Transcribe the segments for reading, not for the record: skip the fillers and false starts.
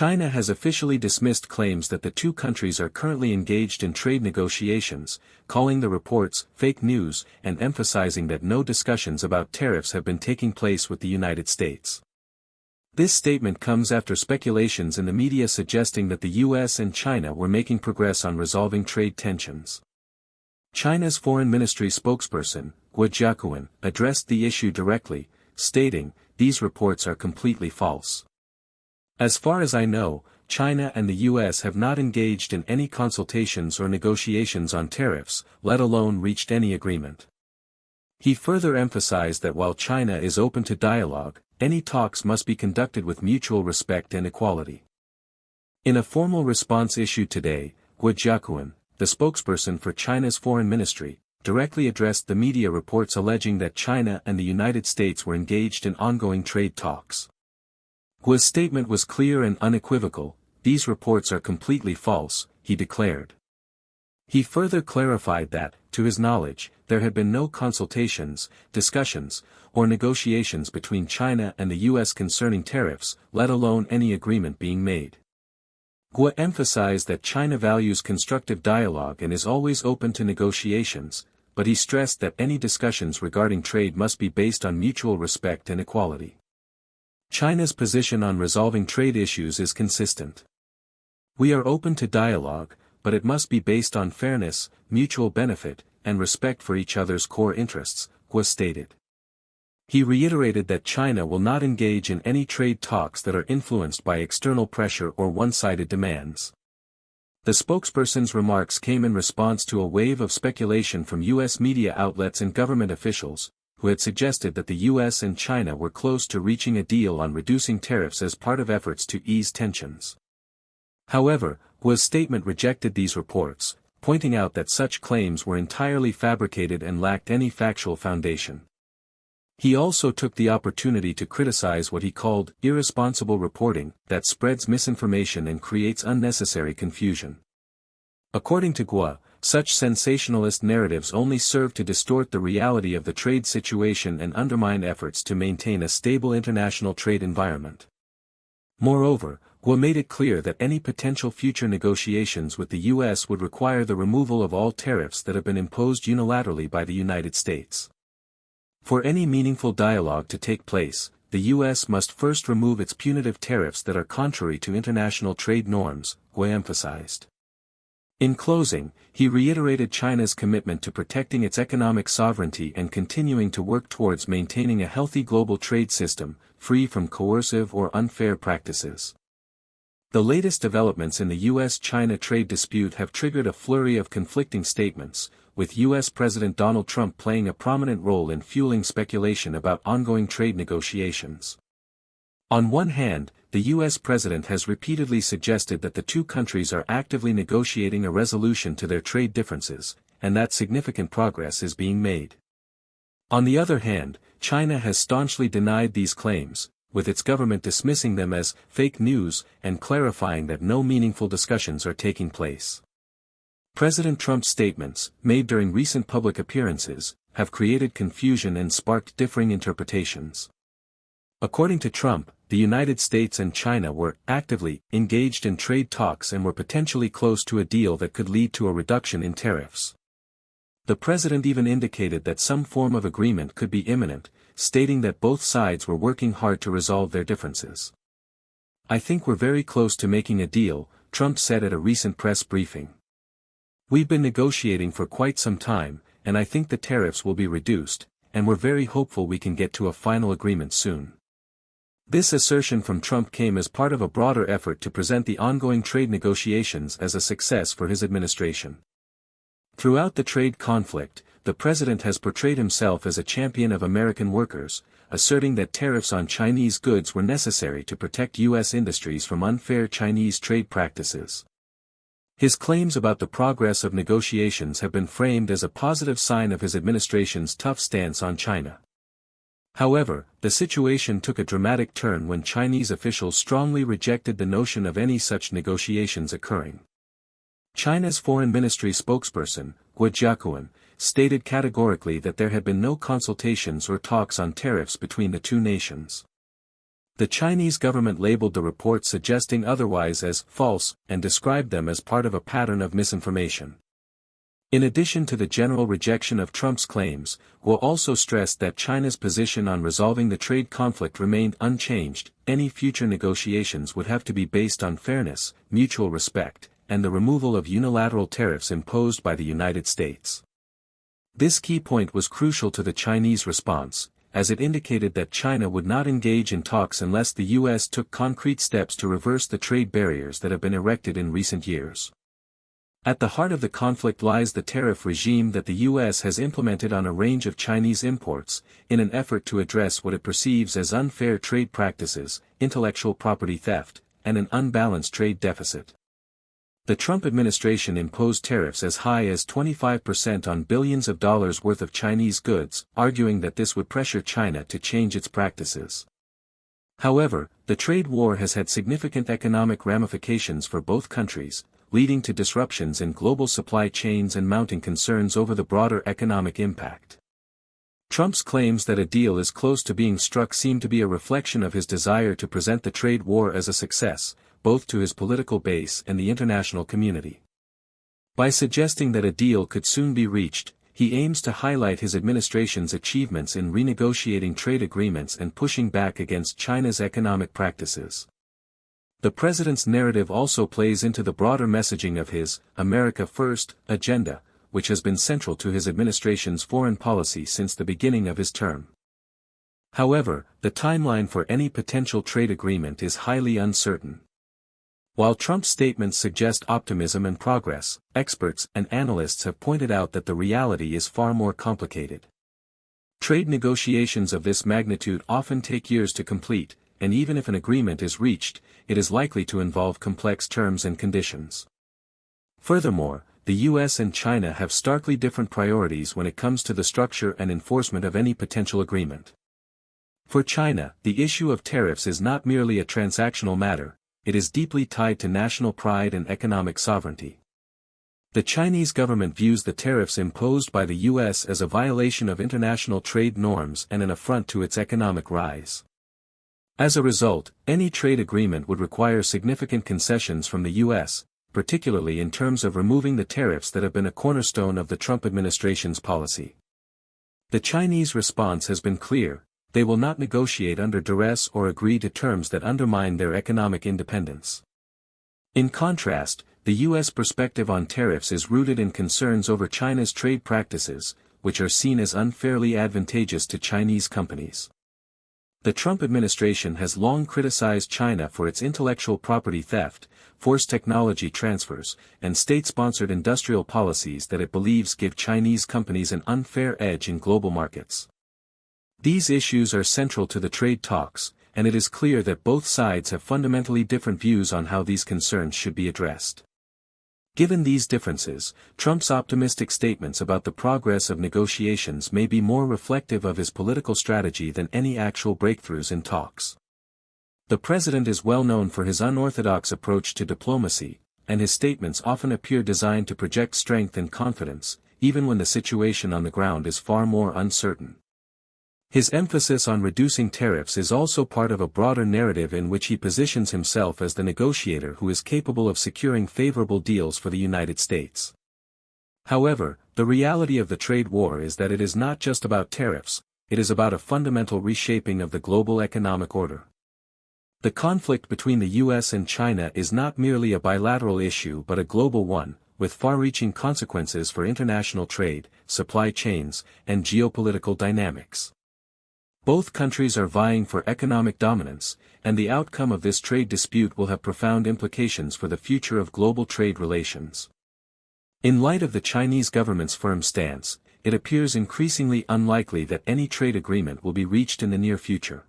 China has officially dismissed claims that the two countries are currently engaged in trade negotiations, calling the reports fake news and emphasizing that no discussions about tariffs have been taking place with the United States. This statement comes after speculations in the media suggesting that the US and China were making progress on resolving trade tensions. China's Foreign Ministry spokesperson, Guo Jiaquan, addressed the issue directly, stating, "These reports are completely false. As far as I know, China and the US have not engaged in any consultations or negotiations on tariffs, let alone reached any agreement." He further emphasized that while China is open to dialogue, any talks must be conducted with mutual respect and equality. In a formal response issued today, Guo Jiaquan, the spokesperson for China's Foreign Ministry, directly addressed the media reports alleging that China and the United States were engaged in ongoing trade talks. Guo's statement was clear and unequivocal: "These reports are completely false," he declared. He further clarified that, to his knowledge, there had been no consultations, discussions, or negotiations between China and the US concerning tariffs, let alone any agreement being made. Guo emphasized that China values constructive dialogue and is always open to negotiations, but he stressed that any discussions regarding trade must be based on mutual respect and equality. China's position on resolving trade issues is consistent. "We are open to dialogue, but it must be based on fairness, mutual benefit, and respect for each other's core interests," Guo stated. He reiterated that China will not engage in any trade talks that are influenced by external pressure or one-sided demands. The spokesperson's remarks came in response to a wave of speculation from US media outlets and government officials, who had suggested that the US and China were close to reaching a deal on reducing tariffs as part of efforts to ease tensions. However, Guo's statement rejected these reports, pointing out that such claims were entirely fabricated and lacked any factual foundation. He also took the opportunity to criticize what he called irresponsible reporting that spreads misinformation and creates unnecessary confusion. According to Guo, such sensationalist narratives only serve to distort the reality of the trade situation and undermine efforts to maintain a stable international trade environment. Moreover, Guo made it clear that any potential future negotiations with the US would require the removal of all tariffs that have been imposed unilaterally by the United States. For any meaningful dialogue to take place, the US must first remove its punitive tariffs that are contrary to international trade norms, Guo emphasized. In closing, he reiterated China's commitment to protecting its economic sovereignty and continuing to work towards maintaining a healthy global trade system, free from coercive or unfair practices. The latest developments in the US-China trade dispute have triggered a flurry of conflicting statements, with US President Donald Trump playing a prominent role in fueling speculation about ongoing trade negotiations. On one hand, the US president has repeatedly suggested that the two countries are actively negotiating a resolution to their trade differences, and that significant progress is being made. On the other hand, China has staunchly denied these claims, with its government dismissing them as fake news and clarifying that no meaningful discussions are taking place. President Trump's statements, made during recent public appearances, have created confusion and sparked differing interpretations. According to Trump, the United States and China were actively engaged in trade talks and were potentially close to a deal that could lead to a reduction in tariffs. The president even indicated that some form of agreement could be imminent, stating that both sides were working hard to resolve their differences. "I think we're very close to making a deal," Trump said at a recent press briefing. "We've been negotiating for quite some time, and I think the tariffs will be reduced, and we're very hopeful we can get to a final agreement soon." This assertion from Trump came as part of a broader effort to present the ongoing trade negotiations as a success for his administration. Throughout the trade conflict, the president has portrayed himself as a champion of American workers, asserting that tariffs on Chinese goods were necessary to protect U.S. industries from unfair Chinese trade practices. His claims about the progress of negotiations have been framed as a positive sign of his administration's tough stance on China. However, the situation took a dramatic turn when Chinese officials strongly rejected the notion of any such negotiations occurring. China's Foreign Ministry spokesperson, Guo Jiaquan, stated categorically that there had been no consultations or talks on tariffs between the two nations. The Chinese government labeled the reports suggesting otherwise as false and described them as part of a pattern of misinformation. In addition to the general rejection of Trump's claims, Guo also stressed that China's position on resolving the trade conflict remained unchanged. Any future negotiations would have to be based on fairness, mutual respect, and the removal of unilateral tariffs imposed by the United States. This key point was crucial to the Chinese response, as it indicated that China would not engage in talks unless the U.S. took concrete steps to reverse the trade barriers that have been erected in recent years. At the heart of the conflict lies the tariff regime that the U.S. has implemented on a range of Chinese imports, in an effort to address what it perceives as unfair trade practices, intellectual property theft, and an unbalanced trade deficit. The Trump administration imposed tariffs as high as 25% on billions of dollars worth of Chinese goods, arguing that this would pressure China to change its practices. However, the trade war has had significant economic ramifications for both countries, leading to disruptions in global supply chains and mounting concerns over the broader economic impact. Trump's claims that a deal is close to being struck seem to be a reflection of his desire to present the trade war as a success, both to his political base and the international community. By suggesting that a deal could soon be reached, he aims to highlight his administration's achievements in renegotiating trade agreements and pushing back against China's economic practices. The president's narrative also plays into the broader messaging of his America First agenda, which has been central to his administration's foreign policy since the beginning of his term. However, the timeline for any potential trade agreement is highly uncertain. While Trump's statements suggest optimism and progress, experts and analysts have pointed out that the reality is far more complicated. Trade negotiations of this magnitude often take years to complete, and even if an agreement is reached, it is likely to involve complex terms and conditions. Furthermore, the U.S. and China have starkly different priorities when it comes to the structure and enforcement of any potential agreement. For China, the issue of tariffs is not merely a transactional matter, it is deeply tied to national pride and economic sovereignty. The Chinese government views the tariffs imposed by the U.S. as a violation of international trade norms and an affront to its economic rise. As a result, any trade agreement would require significant concessions from the U.S., particularly in terms of removing the tariffs that have been a cornerstone of the Trump administration's policy. The Chinese response has been clear: they will not negotiate under duress or agree to terms that undermine their economic independence. In contrast, the U.S. perspective on tariffs is rooted in concerns over China's trade practices, which are seen as unfairly advantageous to Chinese companies. The Trump administration has long criticized China for its intellectual property theft, forced technology transfers, and state-sponsored industrial policies that it believes give Chinese companies an unfair edge in global markets. These issues are central to the trade talks, and it is clear that both sides have fundamentally different views on how these concerns should be addressed. Given these differences, Trump's optimistic statements about the progress of negotiations may be more reflective of his political strategy than any actual breakthroughs in talks. The president is well known for his unorthodox approach to diplomacy, and his statements often appear designed to project strength and confidence, even when the situation on the ground is far more uncertain. His emphasis on reducing tariffs is also part of a broader narrative in which he positions himself as the negotiator who is capable of securing favorable deals for the United States. However, the reality of the trade war is that it is not just about tariffs, it is about a fundamental reshaping of the global economic order. The conflict between the U.S. and China is not merely a bilateral issue but a global one, with far-reaching consequences for international trade, supply chains, and geopolitical dynamics. Both countries are vying for economic dominance, and the outcome of this trade dispute will have profound implications for the future of global trade relations. In light of the Chinese government's firm stance, it appears increasingly unlikely that any trade agreement will be reached in the near future.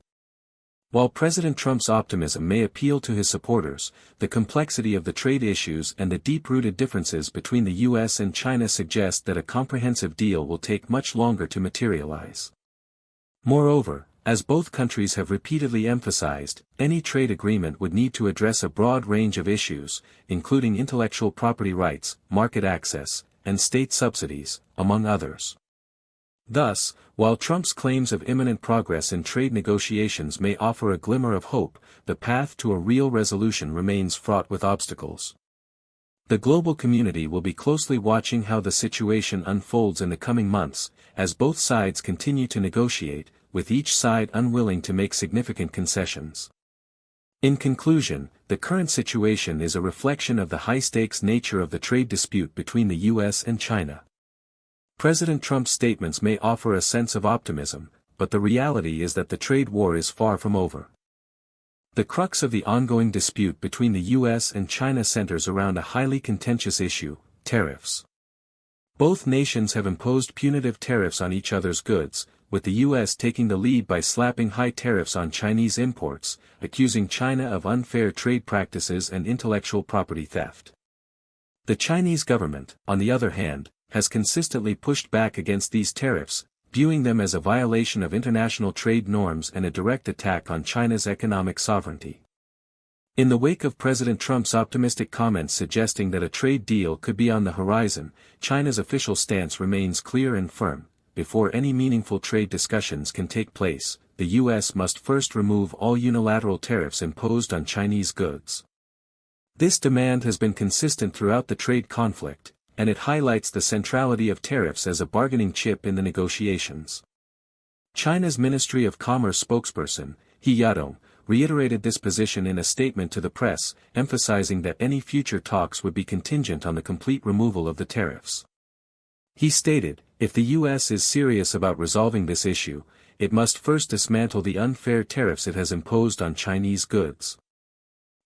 While President Trump's optimism may appeal to his supporters, the complexity of the trade issues and the deep-rooted differences between the U.S. and China suggest that a comprehensive deal will take much longer to materialize. Moreover, as both countries have repeatedly emphasized, any trade agreement would need to address a broad range of issues, including intellectual property rights, market access, and state subsidies, among others. Thus, while Trump's claims of imminent progress in trade negotiations may offer a glimmer of hope, the path to a real resolution remains fraught with obstacles. The global community will be closely watching how the situation unfolds in the coming months, as both sides continue to negotiate, with each side unwilling to make significant concessions. In conclusion, the current situation is a reflection of the high-stakes nature of the trade dispute between the U.S. and China. President Trump's statements may offer a sense of optimism, but the reality is that the trade war is far from over. The crux of the ongoing dispute between the U.S. and China centers around a highly contentious issue: tariffs. Both nations have imposed punitive tariffs on each other's goods, with the U.S. taking the lead by slapping high tariffs on Chinese imports, accusing China of unfair trade practices and intellectual property theft. The Chinese government, on the other hand, has consistently pushed back against these tariffs, viewing them as a violation of international trade norms and a direct attack on China's economic sovereignty. In the wake of President Trump's optimistic comments suggesting that a trade deal could be on the horizon, China's official stance remains clear and firm: before any meaningful trade discussions can take place, the U.S. must first remove all unilateral tariffs imposed on Chinese goods. This demand has been consistent throughout the trade conflict, and it highlights the centrality of tariffs as a bargaining chip in the negotiations. China's Ministry of Commerce spokesperson, He Yadong, reiterated this position in a statement to the press, emphasizing that any future talks would be contingent on the complete removal of the tariffs. He stated, "If the U.S. is serious about resolving this issue, it must first dismantle the unfair tariffs it has imposed on Chinese goods.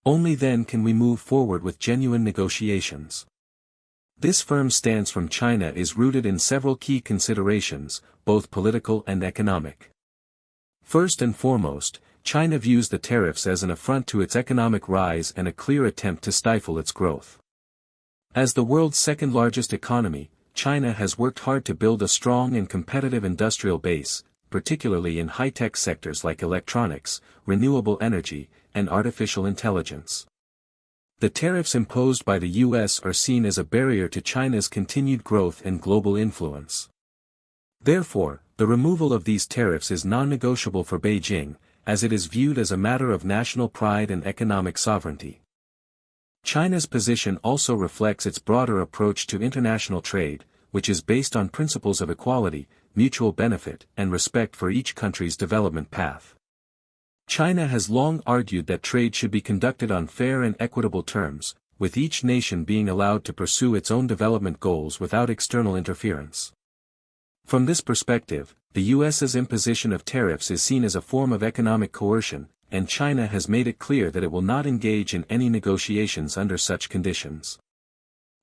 Only then can we move forward with genuine negotiations." This firm stance from China is rooted in several key considerations, both political and economic. First and foremost, China views the tariffs as an affront to its economic rise and a clear attempt to stifle its growth. As the world's second-largest economy, China has worked hard to build a strong and competitive industrial base, particularly in high-tech sectors like electronics, renewable energy, and artificial intelligence. The tariffs imposed by the U.S. are seen as a barrier to China's continued growth and global influence. Therefore, the removal of these tariffs is non-negotiable for Beijing, as it is viewed as a matter of national pride and economic sovereignty. China's position also reflects its broader approach to international trade, which is based on principles of equality, mutual benefit, and respect for each country's development path. China has long argued that trade should be conducted on fair and equitable terms, with each nation being allowed to pursue its own development goals without external interference. From this perspective, the U.S.'s imposition of tariffs is seen as a form of economic coercion, and China has made it clear that it will not engage in any negotiations under such conditions.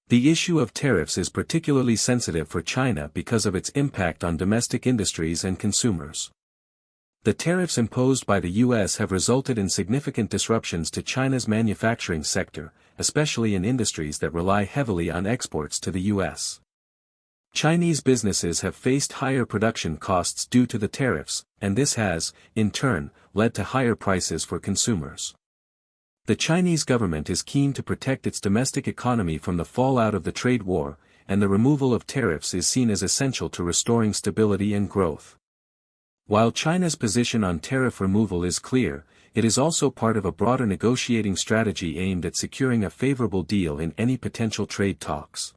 The issue of tariffs is particularly sensitive for China because of its impact on domestic industries and consumers. The tariffs imposed by the U.S. have resulted in significant disruptions to China's manufacturing sector, especially in industries that rely heavily on exports to the U.S. Chinese businesses have faced higher production costs due to the tariffs, and this has, in turn, led to higher prices for consumers. The Chinese government is keen to protect its domestic economy from the fallout of the trade war, and the removal of tariffs is seen as essential to restoring stability and growth. While China's position on tariff removal is clear, it is also part of a broader negotiating strategy aimed at securing a favorable deal in any potential trade talks.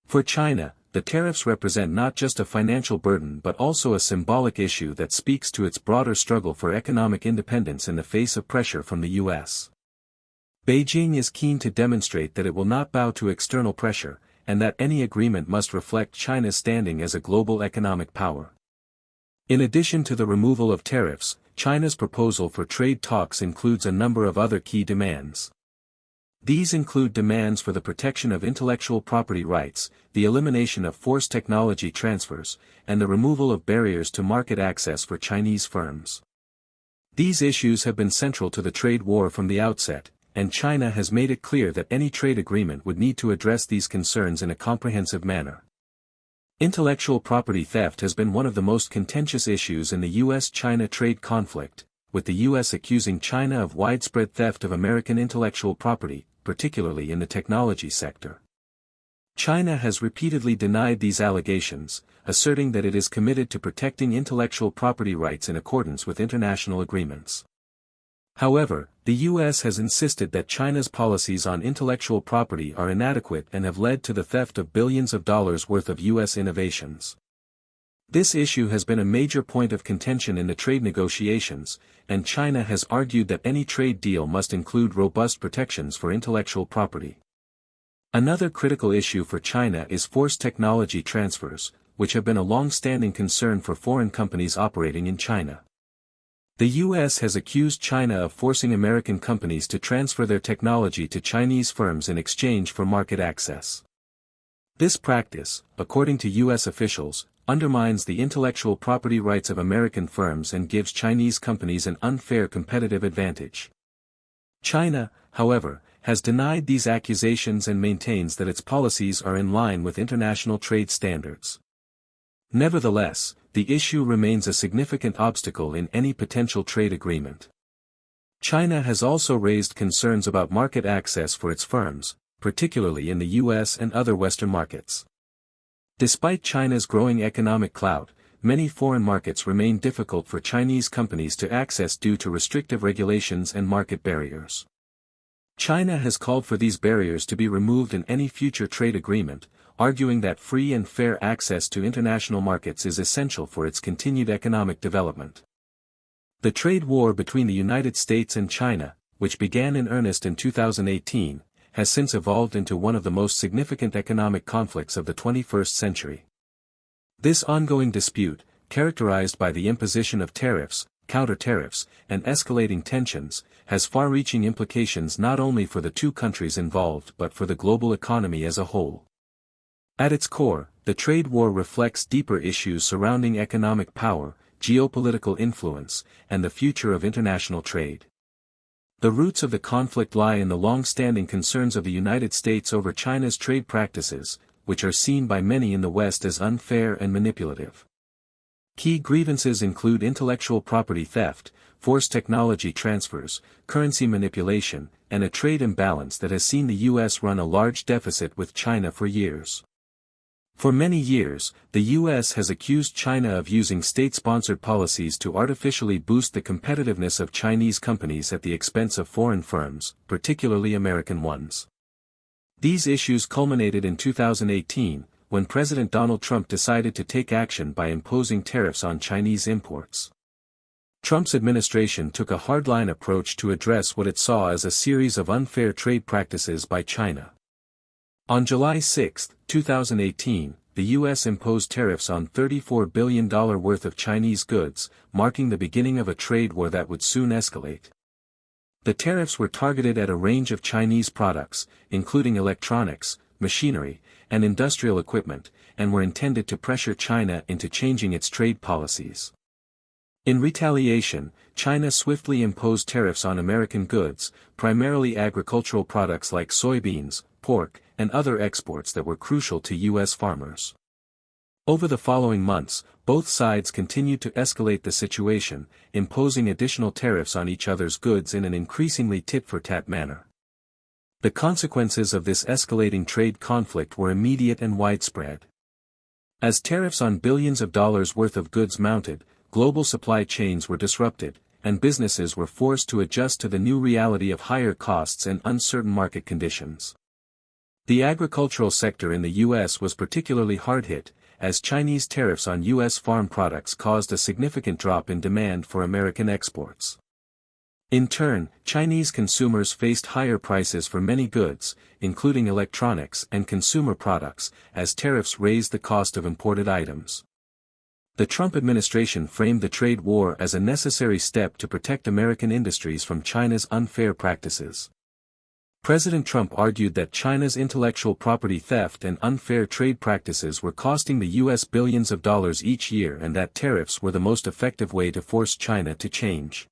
For China, the tariffs represent not just a financial burden but also a symbolic issue that speaks to its broader struggle for economic independence in the face of pressure from the U.S. Beijing is keen to demonstrate that it will not bow to external pressure, and that any agreement must reflect China's standing as a global economic power. In addition to the removal of tariffs, China's proposal for trade talks includes a number of other key demands. These include demands for the protection of intellectual property rights, the elimination of forced technology transfers, and the removal of barriers to market access for Chinese firms. These issues have been central to the trade war from the outset, and China has made it clear that any trade agreement would need to address these concerns in a comprehensive manner. Intellectual property theft has been one of the most contentious issues in the U.S.-China trade conflict, with the U.S. accusing China of widespread theft of American intellectual property, particularly in the technology sector. China has repeatedly denied these allegations, asserting that it is committed to protecting intellectual property rights in accordance with international agreements. However, the U.S. has insisted that China's policies on intellectual property are inadequate and have led to the theft of billions of dollars worth of U.S. innovations. This issue has been a major point of contention in the trade negotiations, and China has argued that any trade deal must include robust protections for intellectual property. Another critical issue for China is forced technology transfers, which have been a long-standing concern for foreign companies operating in China. The U.S. has accused China of forcing American companies to transfer their technology to Chinese firms in exchange for market access. This practice, according to U.S. officials, undermines the intellectual property rights of American firms and gives Chinese companies an unfair competitive advantage. China, however, has denied these accusations and maintains that its policies are in line with international trade standards. Nevertheless, the issue remains a significant obstacle in any potential trade agreement. China has also raised concerns about market access for its firms, particularly in the U.S. and other Western markets. Despite China's growing economic clout, many foreign markets remain difficult for Chinese companies to access due to restrictive regulations and market barriers. China has called for these barriers to be removed in any future trade agreement, arguing that free and fair access to international markets is essential for its continued economic development. The trade war between the United States and China, which began in earnest in 2018, has since evolved into one of the most significant economic conflicts of the 21st century. This ongoing dispute, characterized by the imposition of tariffs, counter-tariffs, and escalating tensions, has far-reaching implications not only for the two countries involved but for the global economy as a whole. At its core, the trade war reflects deeper issues surrounding economic power, geopolitical influence, and the future of international trade. The roots of the conflict lie in the long-standing concerns of the United States over China's trade practices, which are seen by many in the West as unfair and manipulative. Key grievances include intellectual property theft, forced technology transfers, currency manipulation, and a trade imbalance that has seen the U.S. run a large deficit with China for years. For many years, the U.S. has accused China of using state-sponsored policies to artificially boost the competitiveness of Chinese companies at the expense of foreign firms, particularly American ones. These issues culminated in 2018, when President Donald Trump decided to take action by imposing tariffs on Chinese imports. Trump's administration took a hardline approach to address what it saw as a series of unfair trade practices by China. On July 6, 2018, the U.S. imposed tariffs on $34 billion worth of Chinese goods, marking the beginning of a trade war that would soon escalate. The tariffs were targeted at a range of Chinese products, including electronics, machinery, and industrial equipment, and were intended to pressure China into changing its trade policies. In retaliation, China swiftly imposed tariffs on American goods, primarily agricultural products like soybeans, pork, and other exports that were crucial to U.S. farmers. Over the following months, both sides continued to escalate the situation, imposing additional tariffs on each other's goods in an increasingly tit-for-tat manner. The consequences of this escalating trade conflict were immediate and widespread. As tariffs on billions of dollars worth of goods mounted, global supply chains were disrupted, and businesses were forced to adjust to the new reality of higher costs and uncertain market conditions. The agricultural sector in the U.S. was particularly hard hit, as Chinese tariffs on U.S. farm products caused a significant drop in demand for American exports. In turn, Chinese consumers faced higher prices for many goods, including electronics and consumer products, as tariffs raised the cost of imported items. The Trump administration framed the trade war as a necessary step to protect American industries from China's unfair practices. President Trump argued that China's intellectual property theft and unfair trade practices were costing the U.S. billions of dollars each year and that tariffs were the most effective way to force China to change.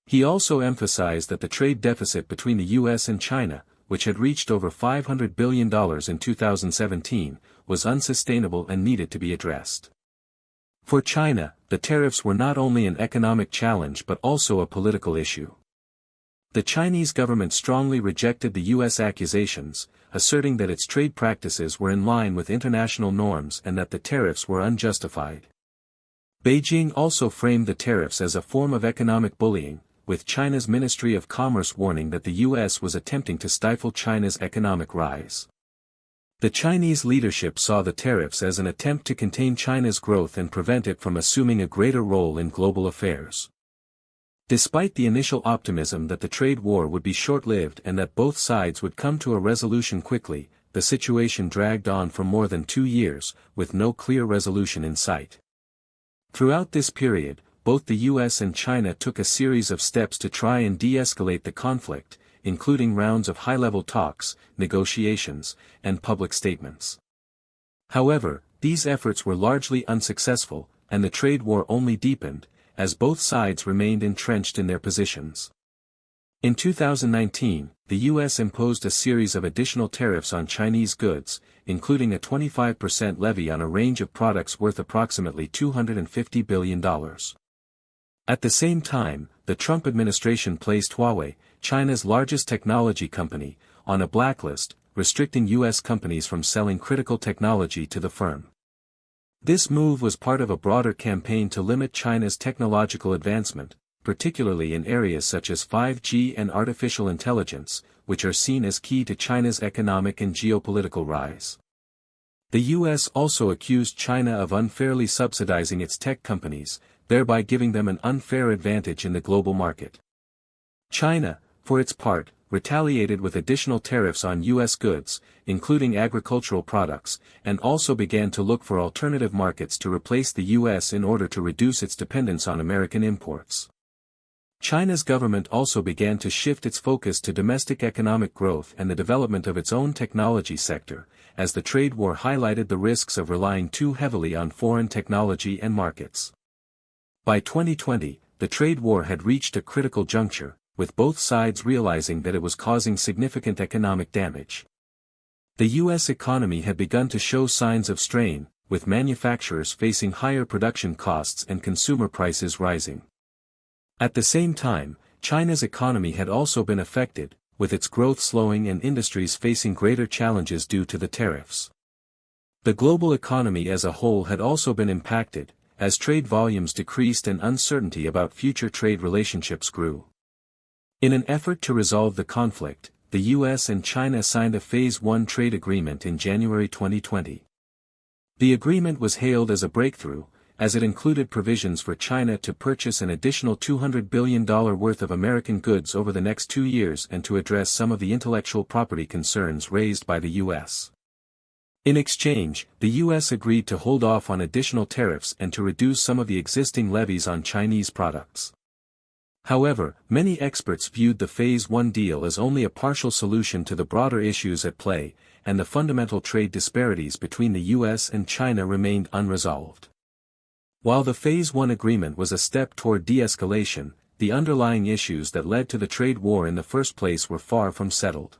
He also emphasized that the trade deficit between the U.S. and China, which had reached over $500 billion in 2017, was unsustainable and needed to be addressed. For China, the tariffs were not only an economic challenge but also a political issue. The Chinese government strongly rejected the U.S. accusations, asserting that its trade practices were in line with international norms and that the tariffs were unjustified. Beijing also framed the tariffs as a form of economic bullying, with China's Ministry of Commerce warning that the U.S. was attempting to stifle China's economic rise. The Chinese leadership saw the tariffs as an attempt to contain China's growth and prevent it from assuming a greater role in global affairs. Despite the initial optimism that the trade war would be short-lived and that both sides would come to a resolution quickly, the situation dragged on for more than 2 years, with no clear resolution in sight. Throughout this period, both the US and China took a series of steps to try and de-escalate the conflict, including rounds of high-level talks, negotiations, and public statements. However, these efforts were largely unsuccessful, and the trade war only deepened, as both sides remained entrenched in their positions. In 2019, the U.S. imposed a series of additional tariffs on Chinese goods, including a 25% levy on a range of products worth approximately $250 billion. At the same time, the Trump administration placed Huawei, China's largest technology company, on a blacklist, restricting U.S. companies from selling critical technology to the firm. This move was part of a broader campaign to limit China's technological advancement, particularly in areas such as 5G and artificial intelligence, which are seen as key to China's economic and geopolitical rise. The U.S. also accused China of unfairly subsidizing its tech companies, thereby giving them an unfair advantage in the global market. China, for its part, retaliated with additional tariffs on U.S. goods, including agricultural products, and also began to look for alternative markets to replace the U.S. in order to reduce its dependence on American imports. China's government also began to shift its focus to domestic economic growth and the development of its own technology sector, as the trade war highlighted the risks of relying too heavily on foreign technology and markets. By 2020, the trade war had reached a critical juncture, with both sides realizing that it was causing significant economic damage. The U.S. economy had begun to show signs of strain, with manufacturers facing higher production costs and consumer prices rising. At the same time, China's economy had also been affected, with its growth slowing and industries facing greater challenges due to the tariffs. The global economy as a whole had also been impacted, as trade volumes decreased and uncertainty about future trade relationships grew. In an effort to resolve the conflict, the U.S. and China signed a Phase 1 trade agreement in January 2020. The agreement was hailed as a breakthrough, as it included provisions for China to purchase an additional $200 billion worth of American goods over the next 2 years and to address some of the intellectual property concerns raised by the U.S. In exchange, the U.S. agreed to hold off on additional tariffs and to reduce some of the existing levies on Chinese products. However, many experts viewed the Phase 1 deal as only a partial solution to the broader issues at play, and the fundamental trade disparities between the U.S. and China remained unresolved. While the Phase 1 agreement was a step toward de-escalation, the underlying issues that led to the trade war in the first place were far from settled.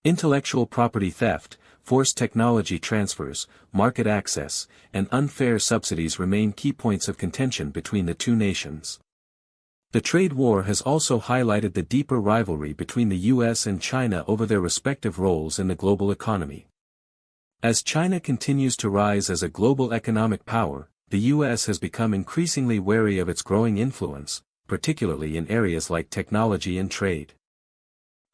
Intellectual property theft, forced technology transfers, market access, and unfair subsidies remain key points of contention between the two nations. The trade war has also highlighted the deeper rivalry between the U.S. and China over their respective roles in the global economy. As China continues to rise as a global economic power, the U.S. has become increasingly wary of its growing influence, particularly in areas like technology and trade.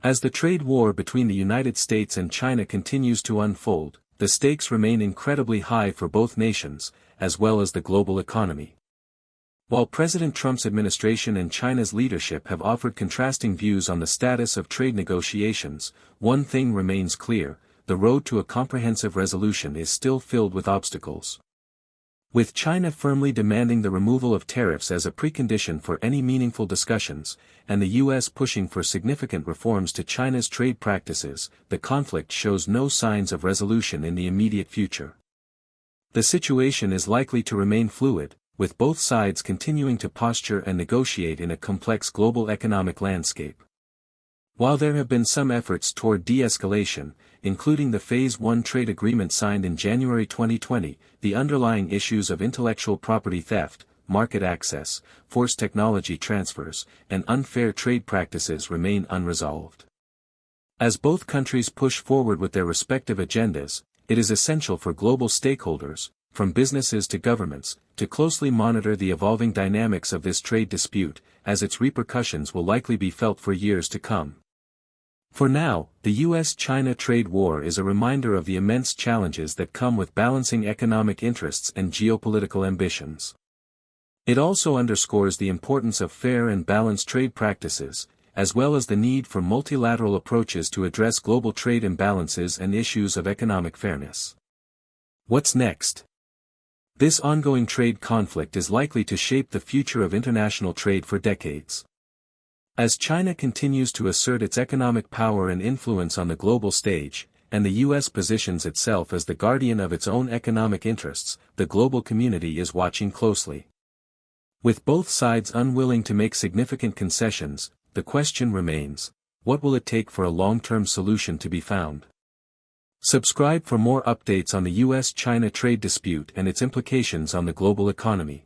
As the trade war between the United States and China continues to unfold, the stakes remain incredibly high for both nations, as well as the global economy. While President Trump's administration and China's leadership have offered contrasting views on the status of trade negotiations, one thing remains clear: the road to a comprehensive resolution is still filled with obstacles. With China firmly demanding the removal of tariffs as a precondition for any meaningful discussions, and the U.S. pushing for significant reforms to China's trade practices, the conflict shows no signs of resolution in the immediate future. The situation is likely to remain fluid, with both sides continuing to posture and negotiate in a complex global economic landscape. While there have been some efforts toward de-escalation, including the Phase 1 trade agreement signed in January 2020, the underlying issues of intellectual property theft, market access, forced technology transfers, and unfair trade practices remain unresolved. As both countries push forward with their respective agendas, it is essential for global stakeholders, from businesses to governments, to closely monitor the evolving dynamics of this trade dispute, as its repercussions will likely be felt for years to come. For now, the US-China trade war is a reminder of the immense challenges that come with balancing economic interests and geopolitical ambitions. It also underscores the importance of fair and balanced trade practices, as well as the need for multilateral approaches to address global trade imbalances and issues of economic fairness. What's next? This ongoing trade conflict is likely to shape the future of international trade for decades. As China continues to assert its economic power and influence on the global stage, and the US positions itself as the guardian of its own economic interests, the global community is watching closely. With both sides unwilling to make significant concessions, the question remains, what will it take for a long-term solution to be found? Subscribe for more updates on the US-China trade dispute and its implications on the global economy.